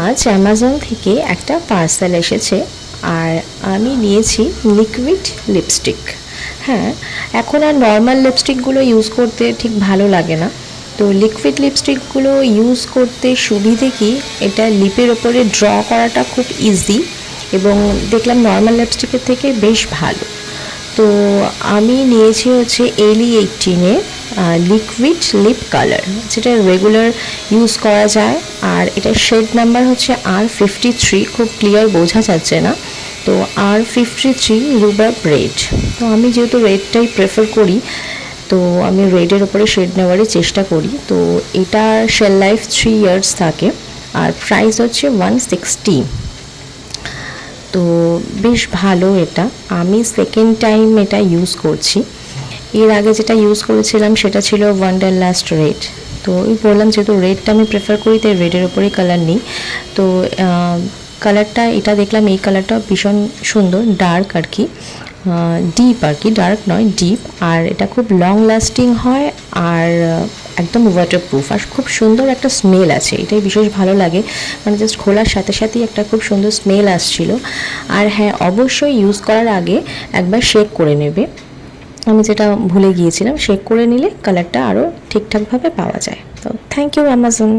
আজ অ্যামাজন থেকে একটা পার্সেল এসেছে আর আমি নিয়েছি লিকুইড লিপস্টিক। হ্যাঁ, এখন আর নর্মাল লিপস্টিকগুলো ইউজ করতে ঠিক ভালো লাগে না, তো লিকুইড লিপস্টিকগুলো ইউজ করতে সুবিধে কি, এটা লিপের ওপরে ড্র করাটা খুব ইজি এবং দেখলাম নর্মাল লিপস্টিকের থেকে বেশ ভালো। তো আমি নিয়েছি হচ্ছে LE18-এর লিকুইড লিপ কালার, যেটা রেগুলার ইউজ করা যায়। আর এটার শেড নাম্বার হচ্ছে R53, খুব ক্লিয়ার বোঝা যাচ্ছে না, তো R53 রুবাব রেড। তো আমি যেহেতু রেডটাই প্রেফার করি, তো আমি রেডের ওপরে শেড নেওয়ারই চেষ্টা করি। তো এটার শেল লাইফ 3 ইয়ার্স থাকে আর প্রাইস হচ্ছে 160। তো বেশ ভালো এটা, আমি সেকেন্ড টাইম এটা ইউজ করছি। এর আগে যেটা ইউজ করেছিলাম সেটা ছিল ওয়ান্ডারলাস্ট রেড। তো ওই বললাম যেহেতু রেডটা আমি প্রেফার করি তাই রেডের ওপরেই কালার নিই। তো কালারটা এটা দেখলাম, এই কালারটা ভীষণ সুন্দর, ডার্ক আর কি, ডিপ আর কি, ডার্ক নয় ডিপ। আর এটা খুব লং লাস্টিং হয় আর একদম ওয়াটারপ্রুফ, আর খুব সুন্দর একটা স্মেল আছে, এটাই বিশেষ ভালো লাগে। মানে জাস্ট খোলার সাথে সাথেই একটা খুব সুন্দর স্মেল আসছিল। আর হ্যাঁ, অবশ্যই ইউজ করার আগে একবার শেক করে নেবে, আমি যেটা ভুলে গিয়েছিলাম। শেক করে নিলে কালারটা আরও ঠিকঠাকভাবে পাওয়া যায়। তো থ্যাংক ইউ অ্যামাজন।